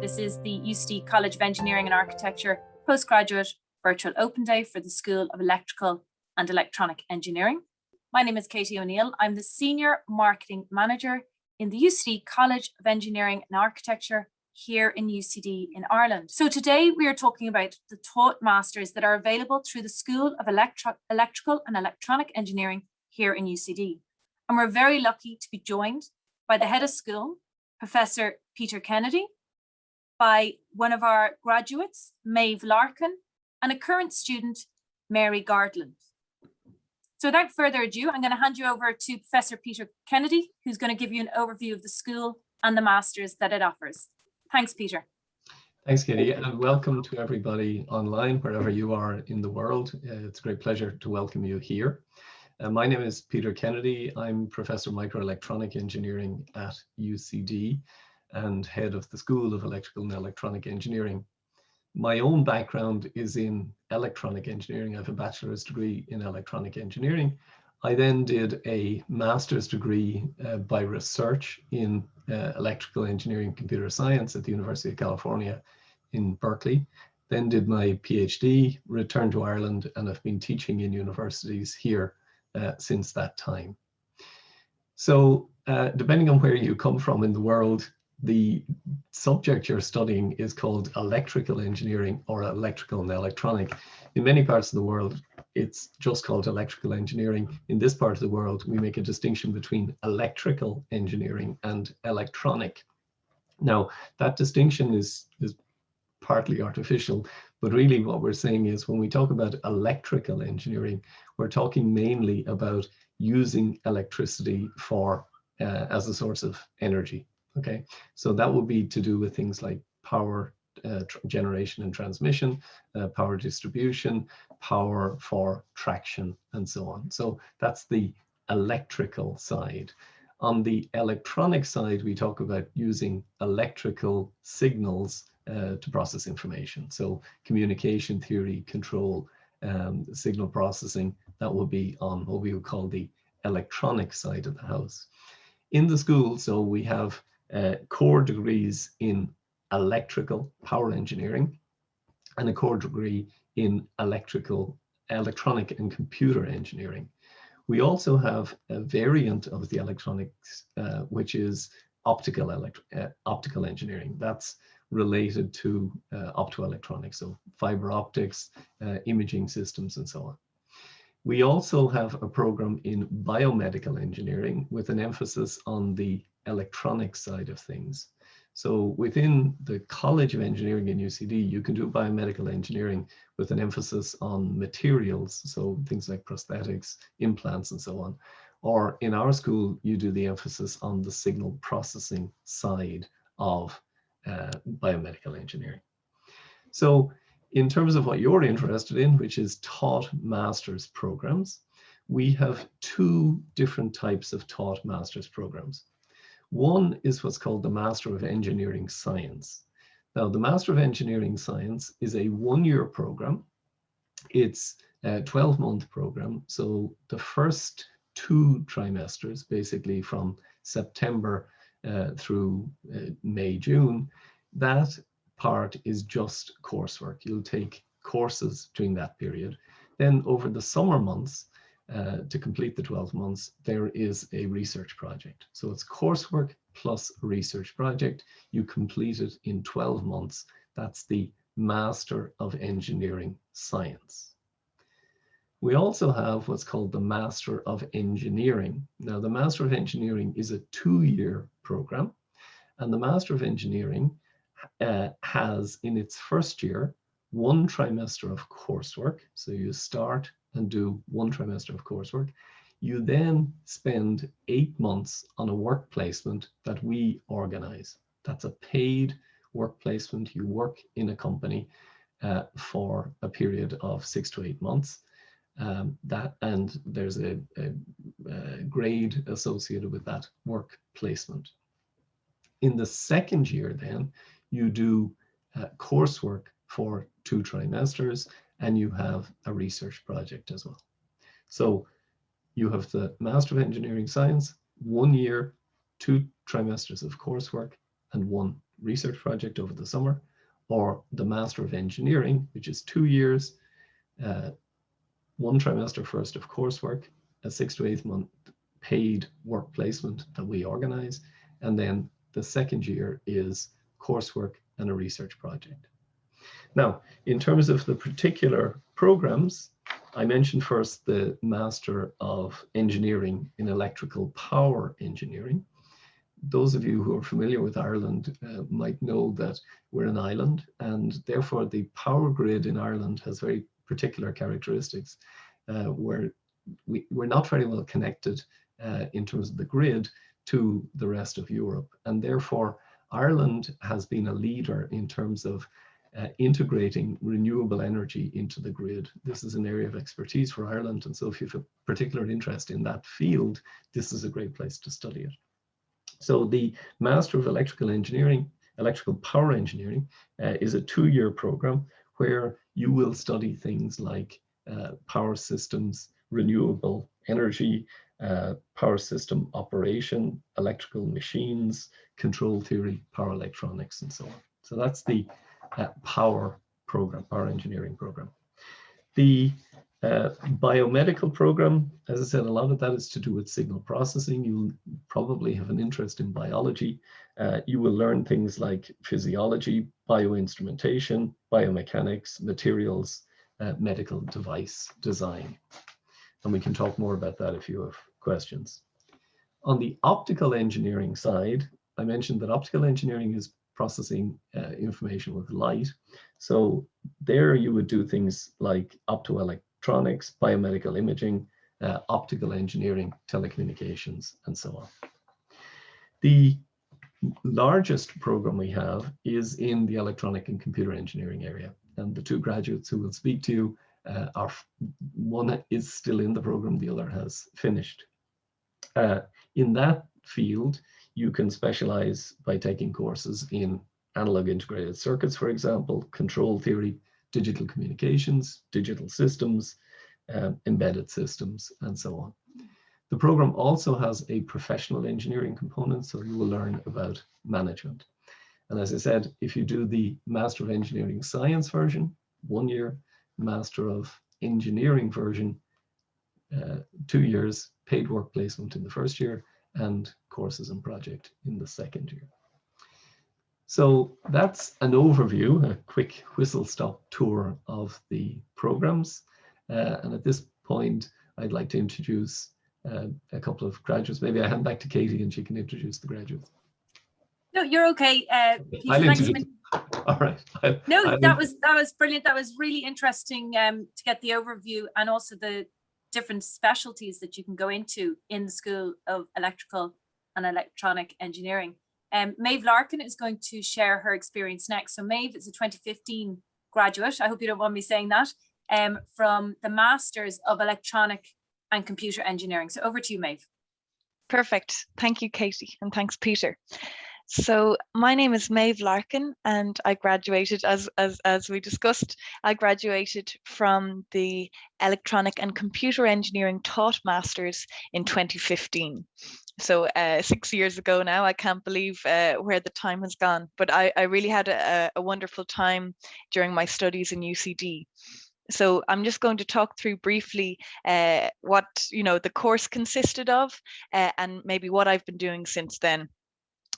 This is the UCD College of Engineering and Architecture Postgraduate Virtual Open Day for the School of Electrical and Electronic Engineering. My name is Katie O'Neill. I'm the Senior Marketing Manager in the UCD College of Engineering and Architecture here in UCD in Ireland. So today we are talking about the taught masters that are available through the School of Electrical and Electronic Engineering here in UCD. And we're very lucky to be joined by the head of school, Professor Peter Kennedy, by one of our graduates, Maeve Larkin, and a current student, Mary Gardland. So without further ado, I'm going to hand you over to Professor Peter Kennedy, who's going to give you an overview of the school and the masters that it offers. Thanks, Peter. Thanks, Katie, and welcome to everybody online, wherever you are in the world. It's a great pleasure to welcome you here. My name is Peter Kennedy. I'm Professor Microelectronic Engineering at UCD and head of the School of Electrical and Electronic Engineering. My own background is in electronic engineering. I have a bachelor's degree in electronic engineering. I then did a master's degree by research in electrical engineering and computer science at the University of California in Berkeley. Then did my PhD, returned to Ireland, and have been teaching in universities here since that time. So depending on where you come from in the world, the subject you're studying is called electrical engineering or electrical and electronic. In many parts of the world, it's just called electrical engineering. In this part of the world, we make a distinction between electrical engineering and electronic. Now, that distinction is partly artificial, but really what we're saying is when we talk about electrical engineering, we're talking mainly about using electricity for as a source of energy. Okay, so that would be to do with things like power generation and transmission, power distribution, power for traction, and so on. So that's the electrical side. On the electronic side, we talk about using electrical signals to process information. So communication theory, control, signal processing, that will be on what we would call the electronic side of the house. In the school, so we have core degrees in electrical power engineering and a core degree in electronic and computer engineering. We also have a variant of the electronics, which is optical engineering. That's related to optoelectronics, so fiber optics, imaging systems, and so on. We also have a program in biomedical engineering with an emphasis on the electronic side of things. So within the College of Engineering in UCD, you can do biomedical engineering with an emphasis on materials, so things like prosthetics, implants, and so on. Or in our school, you do the emphasis on the signal processing side of biomedical engineering. So in terms of what you're interested in, which is taught master's programs, we have two different types of taught master's programs. One is what's called the Master of Engineering Science. Now, the Master of Engineering Science is a one-year program. It's a 12-month program. So the first two trimesters, basically from September through May, June, that part is just coursework. You'll take courses during that period. Then over the summer months, to complete the 12 months, there is a research project. So it's coursework plus a research project. You complete it in 12 months. That's the Master of Engineering Science. We also have what's called the Master of Engineering. Now, the Master of Engineering is a two-year program, and the Master of Engineering has in its first year one trimester of coursework. So you start and do one trimester of coursework. You then spend 8 months on a work placement that we organize. That's a paid work placement. You work in a company for a period of 6 to 8 months. And there's a grade associated with that work placement. In the second year, then, you do coursework for 2 trimesters, and you have a research project as well. So you have the Master of Engineering Science, 1 year, 2 trimesters of coursework, and 1 research project over the summer, or the Master of Engineering, which is 2 years, 1 trimester first of coursework, a 6 to 8 month paid work placement that we organize, and then the second year is coursework and a research project. Now, in terms of the particular programs, I mentioned first the Master of Engineering in Electrical Power Engineering. Those of you who are familiar with Ireland might know that we're an island, and therefore the power grid in Ireland has very particular characteristics where we're not very well connected in terms of the grid to the rest of Europe. And therefore, Ireland has been a leader in terms of integrating renewable energy into the grid. This is an area of expertise for Ireland. And so if you have a particular interest in that field, this is a great place to study it. So the Master of Electrical Engineering, Electrical Power Engineering, is a 2-year program where you will study things like power systems, renewable energy, power system operation, electrical machines, control theory, power electronics, and so on. So that's the power program, power engineering program. The biomedical program, as I said, a lot of that is to do with signal processing. You'll probably have an interest in biology. You will learn things like physiology, bioinstrumentation, biomechanics, materials, medical device design. And we can talk more about that if you have questions. On the optical engineering side, I mentioned that optical engineering is processing information with light. So there you would do things like optoelectronics, biomedical imaging, optical engineering, telecommunications, and so on. The largest program we have is in the electronic and computer engineering area. And the 2 graduates who will speak to you are, one is still in the program, the other has finished. In that field, you can specialize by taking courses in analog integrated circuits, for example, control theory, digital communications, digital systems, embedded systems, and so on. The program also has a professional engineering component, so you will learn about management. And as I said, if you do the Master of Engineering Science version, 1 year, Master of Engineering version, 2 years, paid work placement in the first year, and courses and project in the second year. So that's an overview, a quick whistle-stop tour of the programs. And at this point, I'd like to introduce a couple of graduates. Maybe I hand back to Katie and she can introduce the graduates. No, you're okay. Peter, thanks. All right. That was brilliant. That was really interesting to get the overview and also the different specialties that you can go into in the School of Electrical and Electronic Engineering. Maeve Larkin is going to share her experience next. So Maeve is a 2015 graduate. I hope you don't want me saying that, from the Masters of Electronic and Computer Engineering. So over to you, Maeve. Perfect. Thank you, Katie, and thanks, Peter. So my name is Maeve Larkin, and I graduated, as we discussed, I graduated from the Electronic and Computer Engineering Taught Masters in 2015. So 6 years ago now. I can't believe where the time has gone, but I really had a wonderful time during my studies in UCD. So I'm just going to talk through briefly what the course consisted of and maybe what I've been doing since then,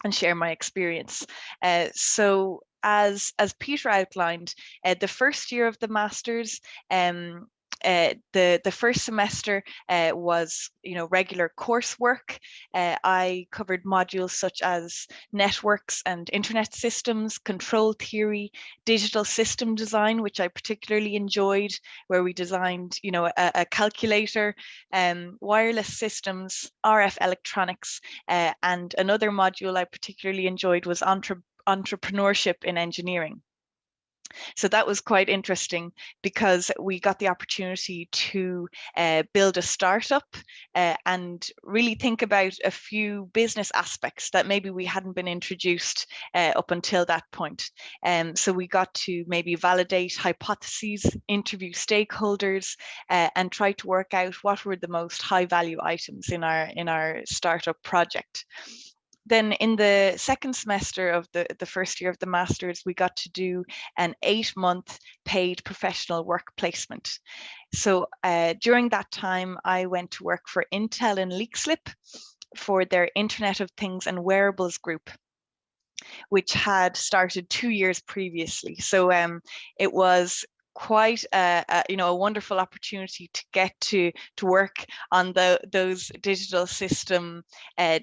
and share my experience. So as Peter outlined, the first year of the Masters, the first semester was regular coursework. I covered modules such as networks and internet systems, control theory, digital system design, which I particularly enjoyed, where we designed a calculator, wireless systems, RF electronics, and another module I particularly enjoyed was entrepreneurship in engineering. So that was quite interesting because we got the opportunity to build a startup and really think about a few business aspects that maybe we hadn't been introduced up until that point. So we got to maybe validate hypotheses, interview stakeholders, and try to work out what were the most high value items in our startup project. Then in the second semester of the first year of the Masters, we got to do an 8-month paid professional work placement. So during that time, I went to work for Intel in Leixlip for their Internet of Things and Wearables group, which had started 2 years previously. So it was quite a wonderful opportunity to get to work on those digital system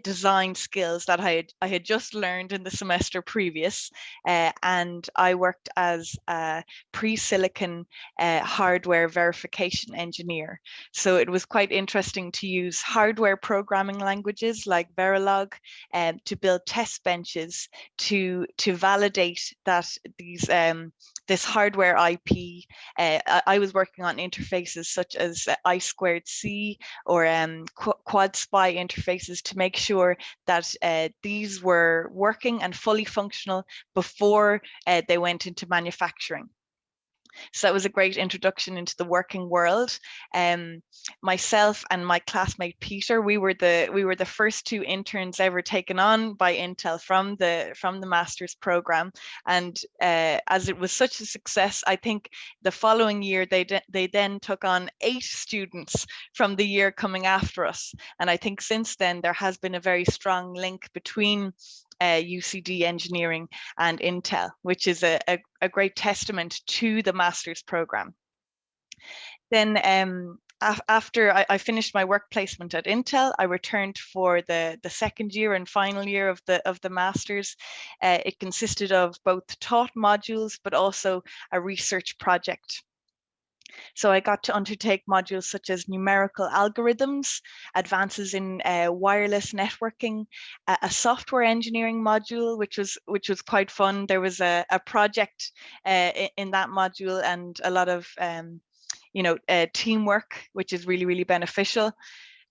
design skills that I had just learned in the semester previous, and I worked as a pre-silicon hardware verification engineer. So it was quite interesting to use hardware programming languages like Verilog to build test benches to validate that this hardware IP. I was working on interfaces such as I2C or quad SPI interfaces to make sure that these were working and fully functional before they went into manufacturing. So that was a great introduction into the working world. Myself and my classmate Peter, we were the first 2 interns ever taken on by Intel from the master's program. And as it was such a success, I think the following year they then took on 8 students from the year coming after us. And I think since then there has been a very strong link between UCD engineering and Intel, which is a great testament to the master's program. Then after I finished my work placement at Intel, I returned for the second year and final year of the master's. It consisted of both taught modules, but also a research project. So I got to undertake modules such as numerical algorithms, advances in wireless networking, a software engineering module, which was quite fun. There was a project in that module and a lot of teamwork, which is really, really beneficial,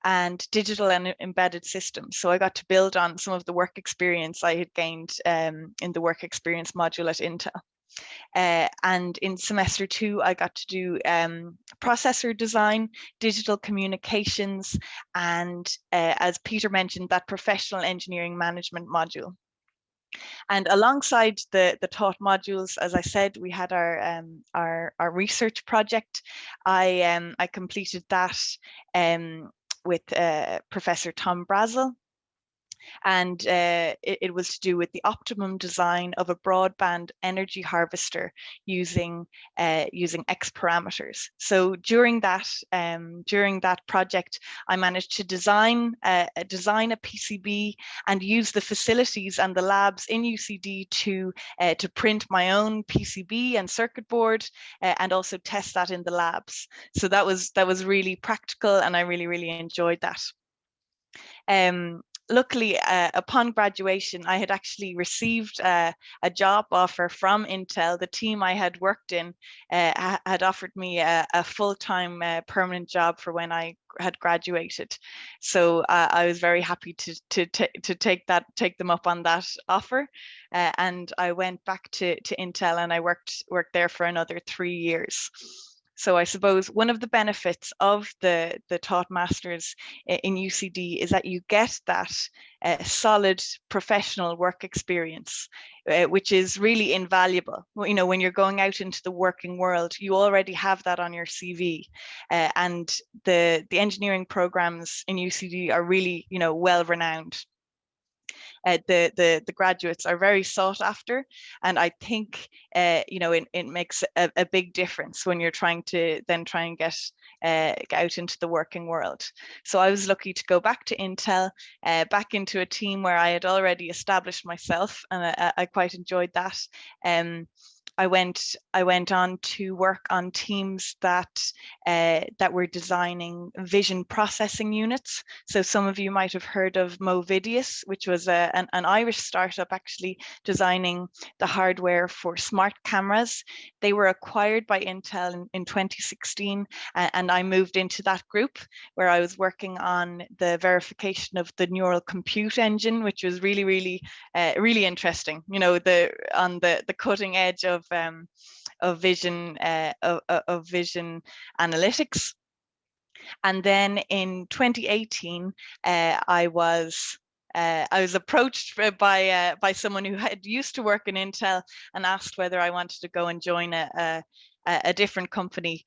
and digital and embedded systems. So I got to build on some of the work experience I had gained in the work experience module at Intel. And in semester 2, I got to do processor design, digital communications, and as Peter mentioned, that professional engineering management module. And alongside the taught modules, as I said, we had our research project. I completed that with Professor Tom Brazel. And it was to do with the optimum design of a broadband energy harvester using X parameters. So during that project, I managed to design a PCB and use the facilities and the labs in UCD to print my own PCB and circuit board and also test that in the labs. So that was really practical, and I really enjoyed that. Luckily, upon graduation, I had actually received a job offer from Intel. The team I had worked in had offered me a full-time permanent job for when I had graduated. So I was very happy to take them up on that offer, and I went back to Intel, and I worked there for another 3 years. So I suppose one of the benefits of the taught masters in UCD is that you get that solid professional work experience, which is really invaluable. You know, when you're going out into the working world, you already have that on your CV, and the engineering programs in UCD are really, well renowned. The graduates are very sought after, and I think it makes a big difference when you're trying to then try and get out into the working world. So I was lucky to go back to Intel, back into a team where I had already established myself, and I quite enjoyed that. I went on to work on teams that were designing vision processing units. So some of you might have heard of Movidius, which was an Irish startup actually designing the hardware for smart cameras. They were acquired by Intel in 2016, and I moved into that group where I was working on the verification of the neural compute engine, which was really interesting. On the cutting edge of vision analytics. And then in 2018, I was I was approached by someone who had used to work in Intel and asked whether I wanted to go and join a different company.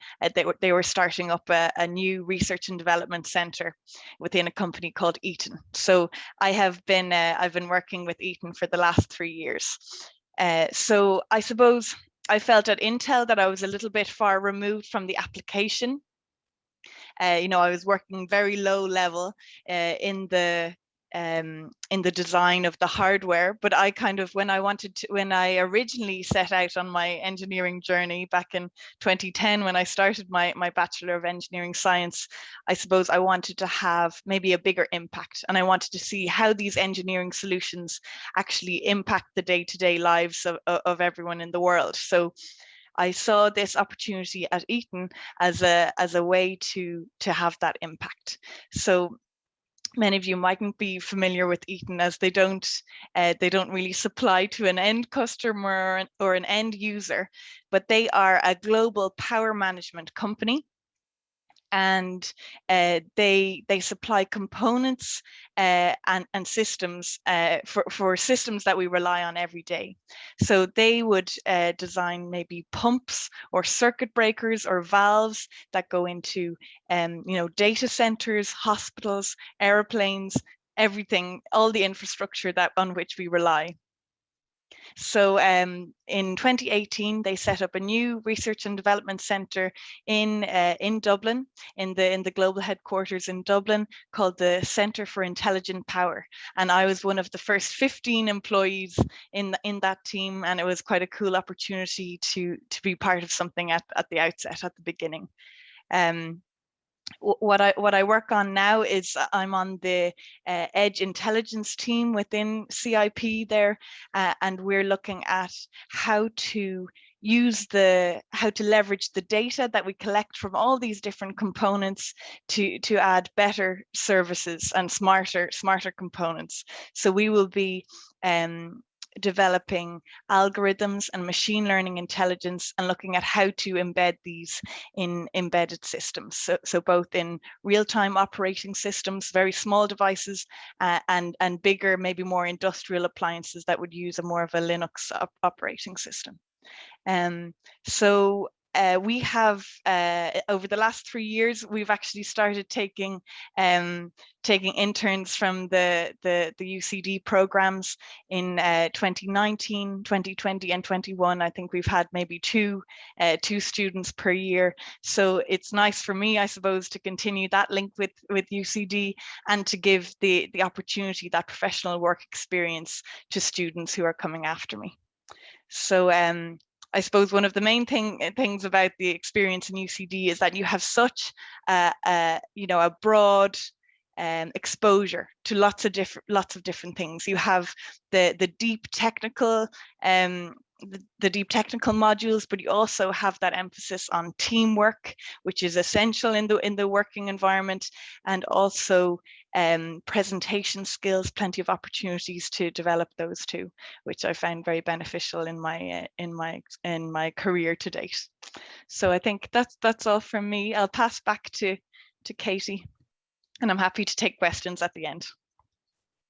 They were starting up a new research and development center within a company called Eaton. So I've been working with Eaton for the last 3 years. So I suppose I felt at Intel that I was a little bit far removed from the application. I was working very low level in the design of the hardware, but I kind of, when I originally set out on my engineering journey back in 2010, when I started my Bachelor of Engineering Science, I suppose I wanted to have maybe a bigger impact, and I wanted to see how these engineering solutions actually impact the day-to-day lives of everyone in the world. So I saw this opportunity at Eaton as a way to have that impact. So many of you mightn't be familiar with Eaton, as they don't really supply to an end customer or an end user, but they are a global power management company. And they supply components and systems for systems that we rely on every day. So they would design maybe pumps or circuit breakers or valves that go into data centers, hospitals, airplanes, everything, all the infrastructure on which we rely. So in 2018, they set up a new research and development centre in Dublin, in the global headquarters in Dublin, called the Centre for Intelligent Power. And I was one of the first 15 employees in that team, and it was quite a cool opportunity to be part of something at the outset, at the beginning. What I work on now is I'm on the edge intelligence team within CIP there, and we're looking at how to leverage the data that we collect from all these different components to add better services and smarter components. So we will be developing algorithms and machine learning intelligence and looking at how to embed these in embedded systems. So both in real-time operating systems, very small devices, and bigger, maybe more industrial appliances that would use more of a Linux operating system. So we have, over the last 3 years, we've actually started taking interns from the UCD programs in 2019, 2020, and 21. I think we've had maybe two students per year. So it's nice for me, I suppose, to continue that link with UCD and to give the opportunity, that professional work experience, to students who are coming after me. So I suppose one of the main things about the experience in UCD is that you have such a broad exposure to lots of different things. You have the deep technical modules, but you also have that emphasis on teamwork, which is essential in the working environment, and also presentation skills, plenty of opportunities to develop those too, which I found very beneficial in my career to date. So I think that's all from me. I'll pass back to Katie, and I'm happy to take questions at the end.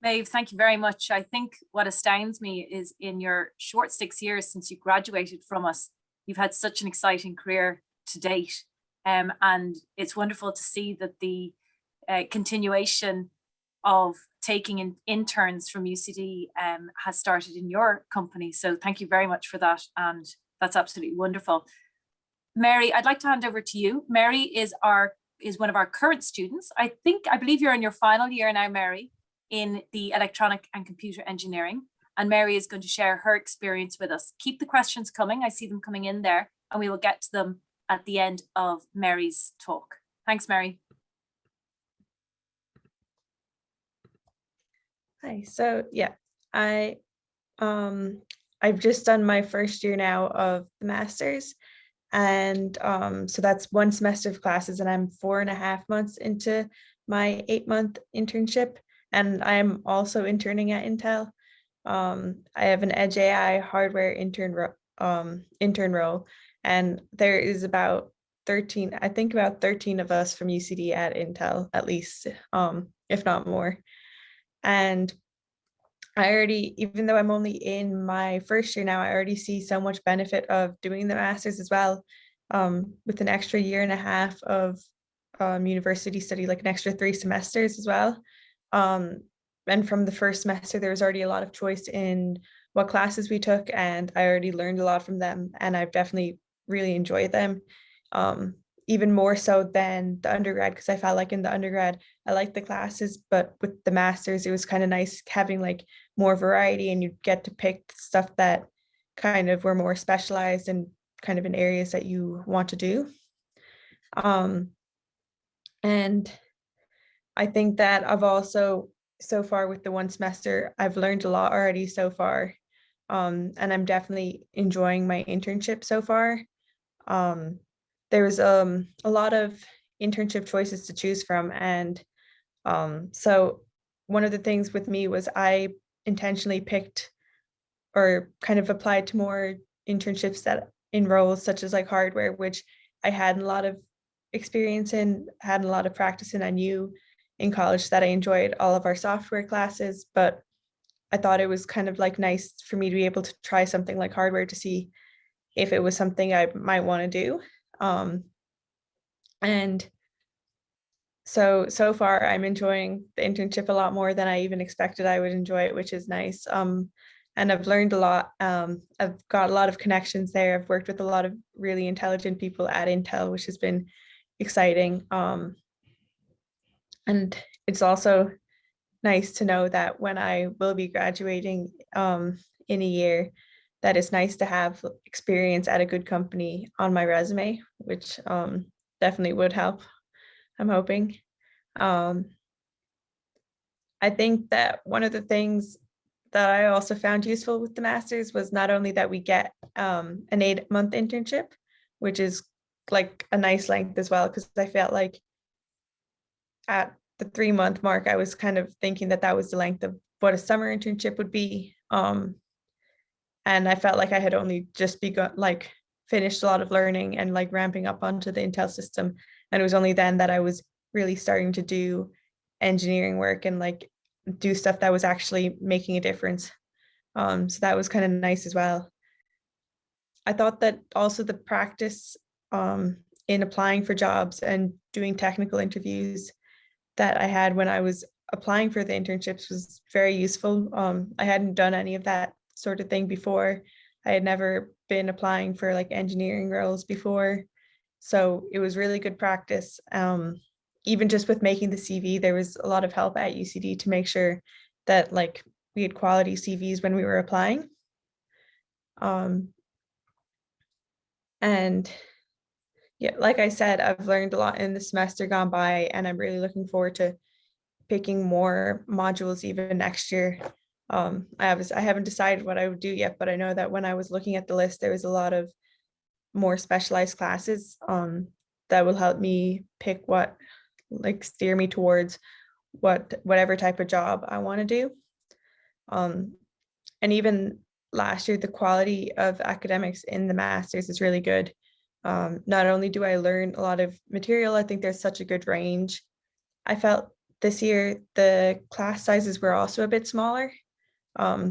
Maeve, thank you very much. I think what astounds me is, in your short 6 years since you graduated from us, you've had such an exciting career to date. And it's wonderful to see that the continuation of taking in interns from UCD has started in your company. So thank you very much for that. And that's absolutely wonderful. Mary, I'd like to hand over to you. Mary is one of our current students. I believe you're in your final year now, Mary, in the electronic and computer engineering. And Mary is going to share her experience with us. Keep the questions coming. I see them coming in there, and we will get to them at the end of Mary's talk. Thanks, Mary. Hi, so yeah, I've just done my first year now of the master's, and so that's 1 semester of classes, and I'm 4.5 months into my 8-month internship, and I'm also interning at Intel. I have an Edge AI hardware intern role, and there is about 13 of us from UCD at Intel, at least, if not more. And I already, even though I'm only in my first year now, I already see so much benefit of doing the master's as well, with an extra year and a half of university study, like an extra 3 semesters as well. And from the first semester, there was already a lot of choice in what classes we took, and I already learned a lot from them, and I've definitely really enjoyed them. Even more so than the undergrad, because I felt like in the undergrad, I liked the classes, but with the masters, it was kind of nice having like more variety, and you get to pick stuff that kind of were more specialized and kind of in areas that you want to do. And I think that I've also, so far with the 1 semester, I've learned a lot already so far. And I'm definitely enjoying my internship so far. There was a lot of internship choices to choose from. And so one of the things with me was I intentionally picked or kind of applied to more internships that in roles such as like hardware, which I had a lot of experience in, had a lot of practice in. I knew in college that I enjoyed all of our software classes, but I thought it was kind of like nice for me to be able to try something like hardware to see if it was something I might want to do. And so far I'm enjoying the internship a lot more than I even expected I would enjoy it, which is nice. And I've learned a lot. I've got a lot of connections there. I've worked with a lot of really intelligent people at Intel, which has been exciting. And it's also nice to know that when I will be graduating in a year, that it's nice to have experience at a good company on my resume, which definitely would help, I'm hoping. I think that one of the things that I also found useful with the master's was not only that we get an 8-month internship, which is like a nice length as well, because I felt like at the 3-month mark, I was kind of thinking that that was the length of what a summer internship would be. And I felt like I had only just begun, like finished a lot of learning and like ramping up onto the Intel system. And it was only then that I was really starting to do engineering work and like do stuff that was actually making a difference. So that was kind of nice as well. I thought that also the practice in applying for jobs and doing technical interviews that I had when I was applying for the internships was very useful. I hadn't done any of that sort of thing before. I had never been applying for like engineering roles before. So it was really good practice. Even just with making the CV, there was a lot of help at UCD to make sure that like we had quality CVs when we were applying. And yeah, like I said, I've learned a lot in the semester gone by, and I'm really looking forward to picking more modules even next year. I haven't decided what I would do yet, but I know that when I was looking at the list, there was a lot of more specialized classes that will help me pick what, like steer me towards whatever type of job I want to do. And even last year, the quality of academics in the master's is really good. Not only do I learn a lot of material, I think there's such a good range. I felt this year the class sizes were also a bit smaller.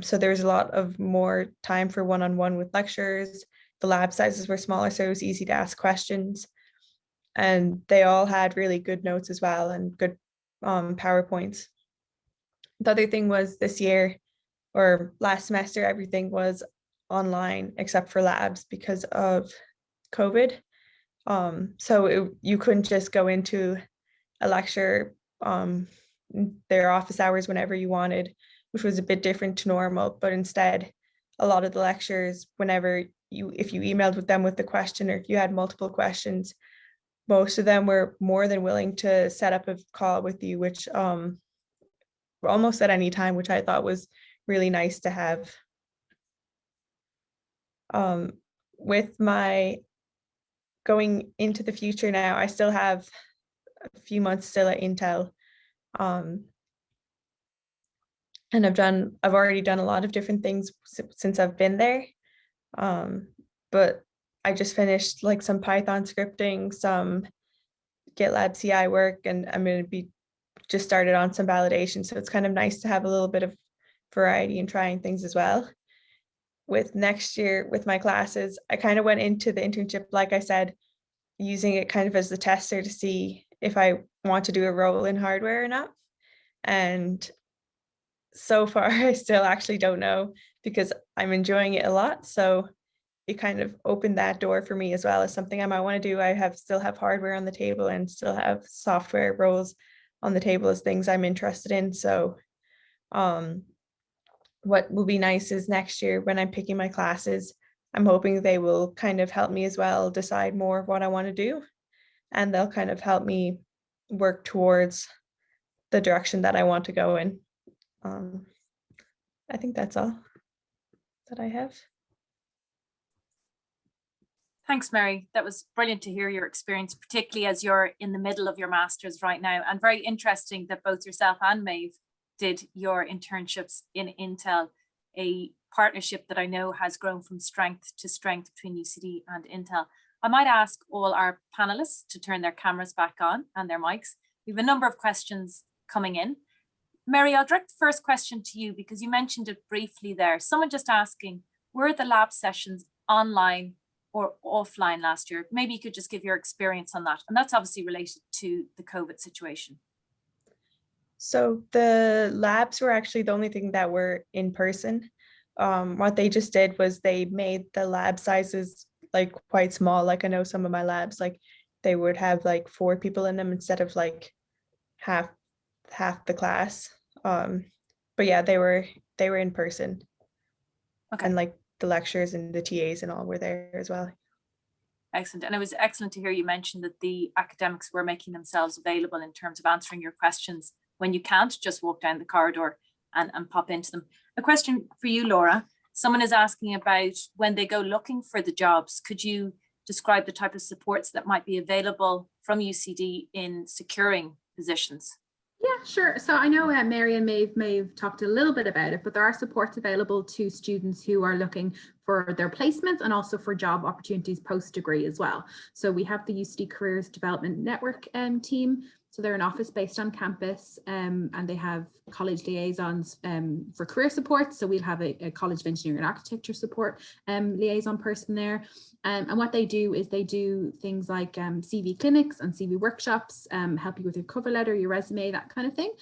So there was a lot of more time for one-on-one with lecturers. The lab sizes were smaller, so it was easy to ask questions. And they all had really good notes as well and good PowerPoints. The other thing was this year or last semester, everything was online except for labs because of COVID. So you couldn't just go into a lecture, their office hours whenever you wanted, which was a bit different to normal. But instead, a lot of the lectures, if you emailed with them with the question or if you had multiple questions, most of them were more than willing to set up a call with you, which almost at any time, which I thought was really nice to have. With my going into the future now, I still have a few months still at Intel. And I've already done a lot of different things since I've been there. But I just finished like some Python scripting, some GitLab CI work, and I'm going to be just started on some validation. So it's kind of nice to have a little bit of variety and trying things as well. With next year, with my classes, I kind of went into the internship, like I said, using it kind of as the tester to see if I want to do a role in hardware or not. And so far, I still actually don't know because I'm enjoying it a lot. So it kind of opened that door for me as well as something I might want to do. I still have hardware on the table and still have software roles on the table as things I'm interested in. So what will be nice is next year when I'm picking my classes, I'm hoping they will kind of help me as well decide more of what I want to do. And they'll kind of help me work towards the direction that I want to go in. I think that's all that I have. Thanks, Mary. That was brilliant to hear your experience, particularly as you're in the middle of your master's right now, and very interesting that both yourself and Maeve did your internships in Intel, a partnership that I know has grown from strength to strength between UCD and Intel. I might ask all our panelists to turn their cameras back on and their mics. We have a number of questions coming in. Mary, I'll direct the first question to you because you mentioned it briefly there. Someone just asking, were the lab sessions online or offline last year? Maybe you could just give your experience on that. And that's obviously related to the COVID situation. So the labs were actually the only thing that were in person. What they just did was they made the lab sizes like quite small. Like I know some of my labs, like they would have like 4 people in them instead of like half the class. But yeah, they were in person. Okay. And like the lectures and the TAs and all were there as well. Excellent. And it was excellent to hear you mention that the academics were making themselves available in terms of answering your questions when you can't just walk down the corridor and pop into them. A question for you, Laura. Someone is asking about when they go looking for the jobs. Could you describe the type of supports that might be available from UCD in securing positions? Yeah, sure. So I know Mary and Maeve talked a little bit about it, but there are supports available to students who are looking for their placements and also for job opportunities post-degree as well. So we have the UCD Careers Development Network team. So they're an office based on campus and they have college liaisons for career support. So we'll have a College of Engineering and Architecture support liaison person there. And what they do is they do things like CV clinics and CV workshops, help you with your cover letter, your resume, that kind of thing.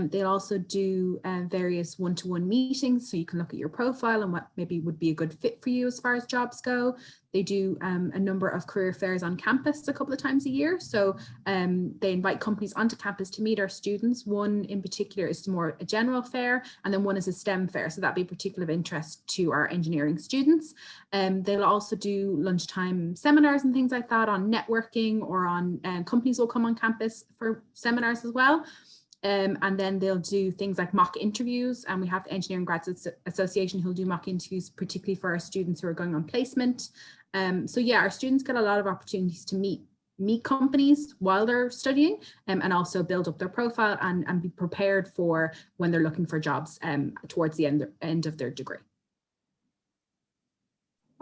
They'll also do various one-to-one meetings so you can look at your profile and what maybe would be a good fit for you as far as jobs go. They do a number of career fairs on campus a couple of times a year. So they invite companies onto campus to meet our students. One in particular is more a general fair, and then one is a STEM fair. So that'd be particular of interest to our engineering students. They'll also do lunchtime seminars and things like that on networking, or on companies will come on campus for seminars as well. And then they'll do things like mock interviews, and we have the Engineering Graduates Association who'll do mock interviews, particularly for our students who are going on placement. So yeah, our students get a lot of opportunities to meet companies while they're studying, and also build up their profile and be prepared for when they're looking for jobs towards the end of their degree.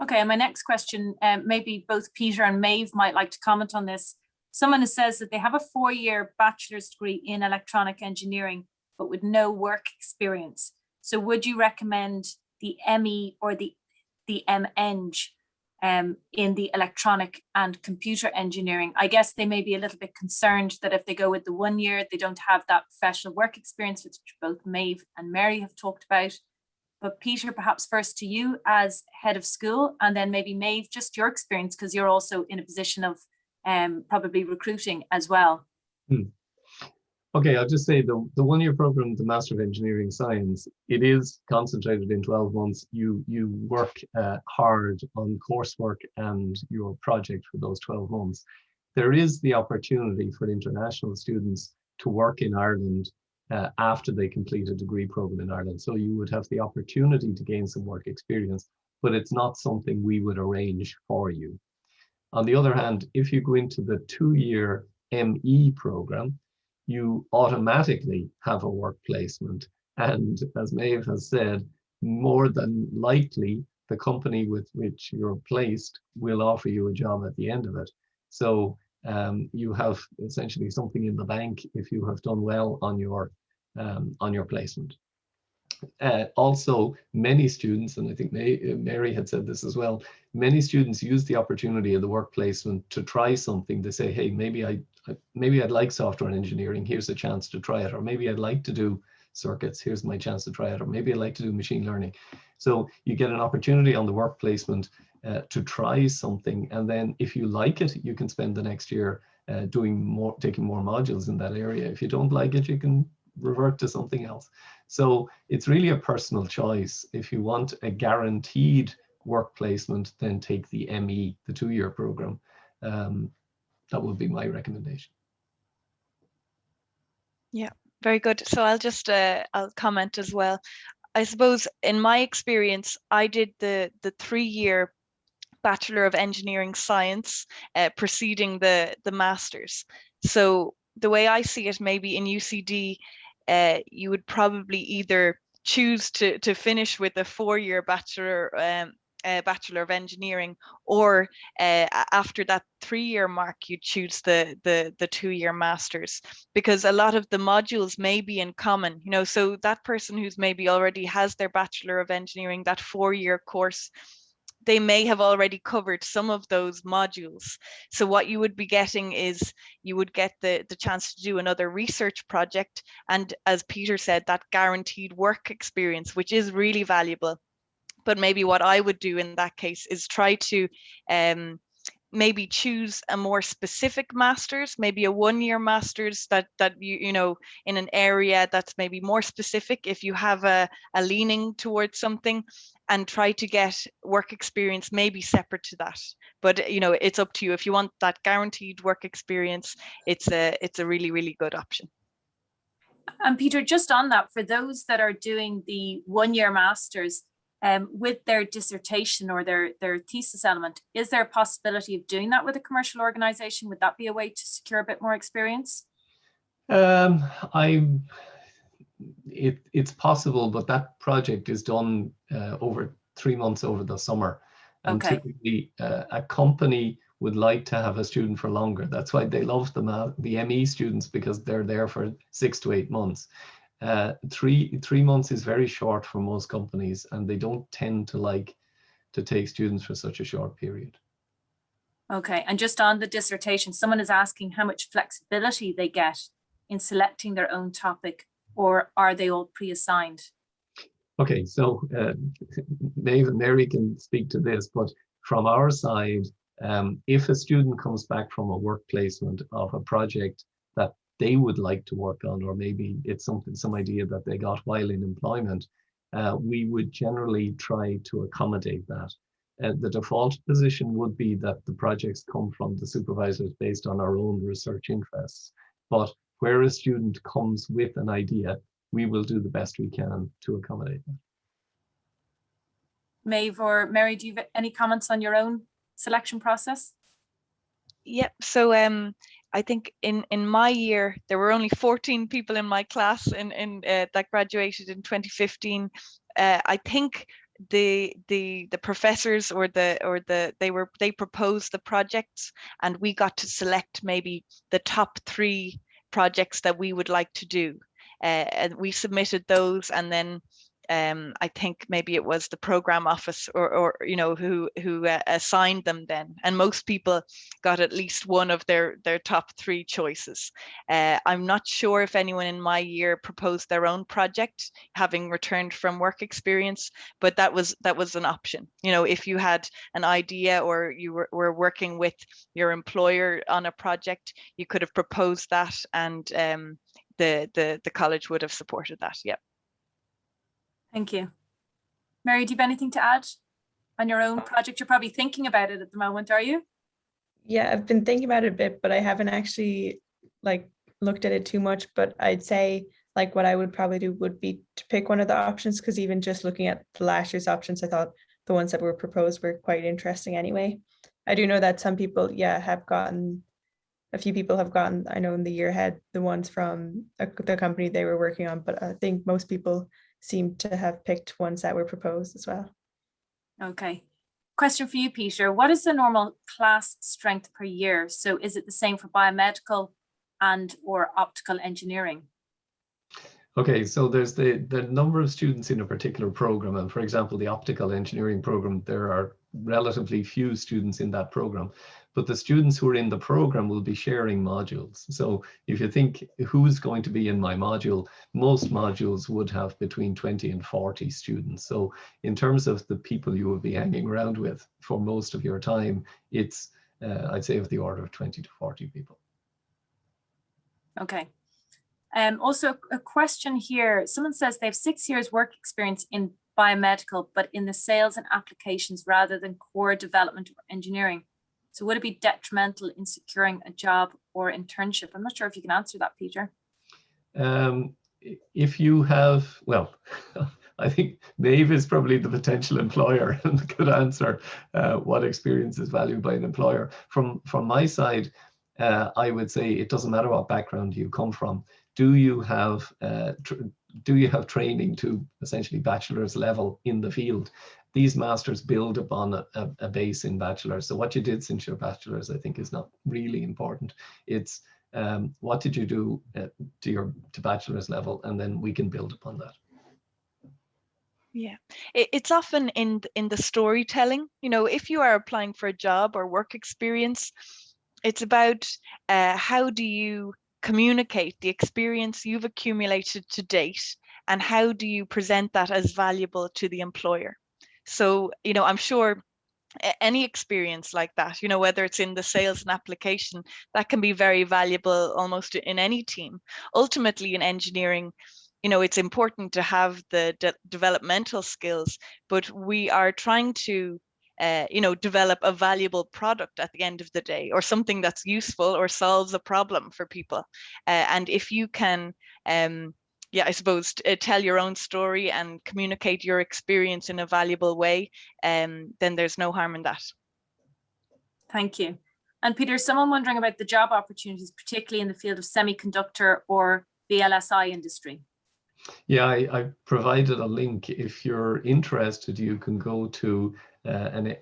Okay, and my next question, maybe both Peter and Maeve might like to comment on this. Someone says that they have a 4-year bachelor's degree in electronic engineering, but with no work experience. So would you recommend the ME or the MEng in the electronic and computer engineering? I guess they may be a little bit concerned that if they go with the 1 year, they don't have that professional work experience, which both Maeve and Mary have talked about. But Peter, perhaps first to you as head of school, and then maybe Maeve, just your experience, because you're also in a position of probably recruiting as well. Okay, I'll just say the 1-year program, the Master of Engineering Science, it is concentrated in 12 months. You work hard on coursework and your project for those 12 months. There is the opportunity for international students to work in Ireland after they complete a degree program in Ireland. So you would have the opportunity to gain some work experience, but it's not something we would arrange for you. On the other hand, if you go into the 2-year ME program, you automatically have a work placement. And as Maeve has said, more than likely, the company with which you're placed will offer you a job at the end of it. So you have essentially something in the bank if you have done well on your placement. Also, many students, and I think Mary had said this as well, many students use the opportunity of the work placement to try something. They say, hey, maybe I'd like software engineering, here's a chance to try it. Or maybe I'd like to do circuits, here's my chance to try it. Or maybe I'd like to do machine learning. So you get an opportunity on the work placement to try something. And then if you like it, you can spend the next year taking more modules in that area. If you don't like it, you can revert to something else. So it's really a personal choice. If you want a guaranteed work placement, then take the ME, the 2-year program. That would be my recommendation. Yeah, very good. So I'll just I'll comment as well. I suppose in my experience, I did the 3-year Bachelor of Engineering Science preceding the Masters. So the way I see it, maybe in UCD, you would probably either choose to finish with a 4-year Bachelor of Engineering, or after that 3-year mark, you choose the 2-year Masters, because a lot of the modules may be in common, you know, so that person who's maybe already has their Bachelor of Engineering, that 4-year course, they may have already covered some of those modules. So what you would be getting is you would get the chance to do another research project. And as Peter said, that guaranteed work experience, which is really valuable. But maybe what I would do in that case is try to maybe choose a more specific master's, maybe a 1-year master's that you know, in an area that's maybe more specific if you have a leaning towards something, and try to get work experience maybe separate to that. But you know, it's up to you. If you want that guaranteed work experience, it's a really, really good option. And Peter, just on that, for those that are doing the 1-year masters, with their dissertation or their thesis element, is there a possibility of doing that with a commercial organization? Would that be a way to secure a bit more experience? It's possible, but that project is done over 3 months over the summer. And okay. Typically a company would like to have a student for longer. That's why they love the ME students, because they're there for 6 to 8 months. 3 months is very short for most companies, and they don't tend to like to take students for such a short period. Okay, and just on the dissertation, someone is asking how much flexibility they get in selecting their own topic, or are they all pre-assigned? Okay, so Maeve and Mary can speak to this, but from our side, if a student comes back from a work placement of a project that they would like to work on, or maybe it's some idea that they got while in employment, we would generally try to accommodate that. The default position would be that the projects come from the supervisors based on our own research interests. But where a student comes with an idea, we will do the best we can to accommodate that. Maeve or Mary, do you have any comments on your own selection process? Yeah, so I think in my year there were only 14 people in my class that graduated in 2015. I think the professors they proposed the projects, and we got to select maybe the top 3 projects that we would like to do, and we submitted those, and then I think maybe it was the program office or you know who assigned them then, and most people got at least one of their top 3 choices. I'm not sure if anyone in my year proposed their own project, having returned from work experience, but that was an option. You know, if you had an idea or you were working with your employer on a project, you could have proposed that, and the college would have supported that. Yeah. Thank you. Mary, do you have anything to add on your own project? You're probably thinking about it at the moment, are you? Yeah, I've been thinking about it a bit, but I haven't actually looked at it too much. But I'd say what I would probably do would be to pick one of the options, because even just looking at the last year's options, I thought the ones that were proposed were quite interesting anyway. I do know that some people, have gotten, a few people have gotten, I know in the year ahead, the ones from the company they were working on, but I think most people seem to have picked ones that were proposed as well. Okay. Question for you, Peter. What is the normal class strength per year? So is it the same for biomedical and or optical engineering? Okay, so there's the number of students in a particular program, and for example, the optical engineering program, there are relatively few students in that program, but the students who are in the program will be sharing modules. So if you think who's going to be in my module, most modules would have between 20 and 40 students. So in terms of the people you will be hanging around with for most of your time, it's I'd say of the order of 20 to 40 people. Okay. Also a question here. Someone says they have 6 years work experience in biomedical, but in the sales and applications rather than core development or engineering. So would it be detrimental in securing a job or internship? I'm not sure if you can answer that, Peter. If you have, well, I think Maeve is probably the potential employer and could answer what experience is valued by an employer. From my side, I would say it doesn't matter what background you come from. Do you have training to essentially bachelor's level in the field? These masters build upon a base in bachelor's. So what you did since your bachelor's, I think, is not really important. It's what did you do to bachelor's level, and then we can build upon that. Yeah, it's often in the storytelling. You know, if you are applying for a job or work experience, it's about how do you communicate the experience you've accumulated to date, and how do you present that as valuable to the employer. So, you know, I'm sure any experience like that, you know, whether it's in the sales and application, that can be very valuable almost in any team. Ultimately, in engineering, you know, it's important to have the developmental skills, but we are trying to you know, develop a valuable product at the end of the day, or something that's useful or solves a problem for people. And if you can, yeah, I suppose, tell your own story and communicate your experience in a valuable way, then there's no harm in that. Thank you. And Peter, someone wondering about the job opportunities, particularly in the field of semiconductor or the LSI industry. Yeah, I provided a link. If you're interested, you can go to an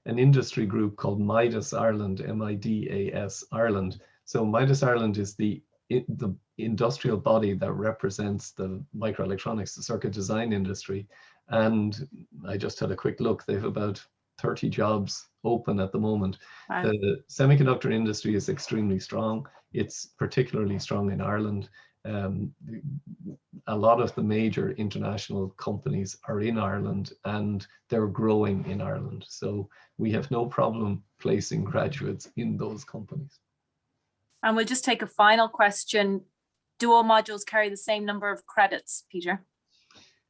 industry group called Midas Ireland, MIDAS Ireland. So Midas Ireland is the industrial body that represents the microelectronics, the circuit design industry. And I just had a quick look. They have about 30 jobs open at the moment. Wow. The semiconductor industry is extremely strong. It's particularly strong in Ireland. A lot of the major international companies are in Ireland, and they're growing in Ireland. So we have no problem placing graduates in those companies. And we'll just take a final question. Do all modules carry the same number of credits, Peter?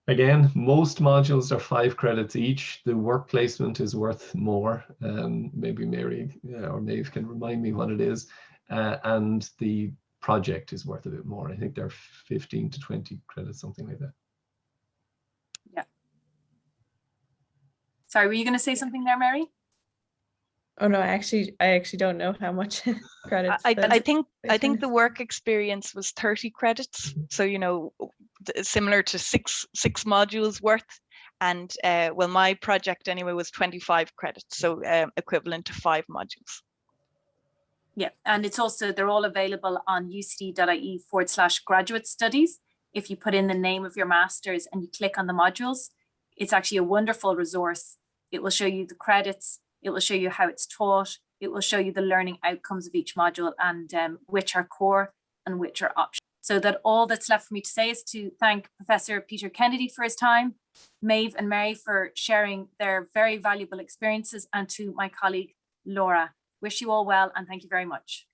Again, most modules are 5 credits each. The work placement is worth more. Maybe Mary or Maeve can remind me what it is. And the project is worth a bit more. I think they're 15 to 20 credits, something like that. Yeah. Sorry, were you going to say something there, Mary? Oh no, I actually don't know how much credits. I think the work experience was 30 credits. So, you know, similar to six modules worth. And well, my project anyway was 25 credits, so equivalent to 5 modules. Yeah, and it's also, they're all available on ucd.ie/graduate studies. If you put in the name of your master's and you click on the modules, it's actually a wonderful resource. It will show you the credits, it will show you how it's taught, it will show you the learning outcomes of each module, and which are core and which are optional. So that all that's left for me to say is to thank Professor Peter Kennedy for his time, Maeve and Mary for sharing their very valuable experiences, and to my colleague Laura. Wish you all well, and thank you very much.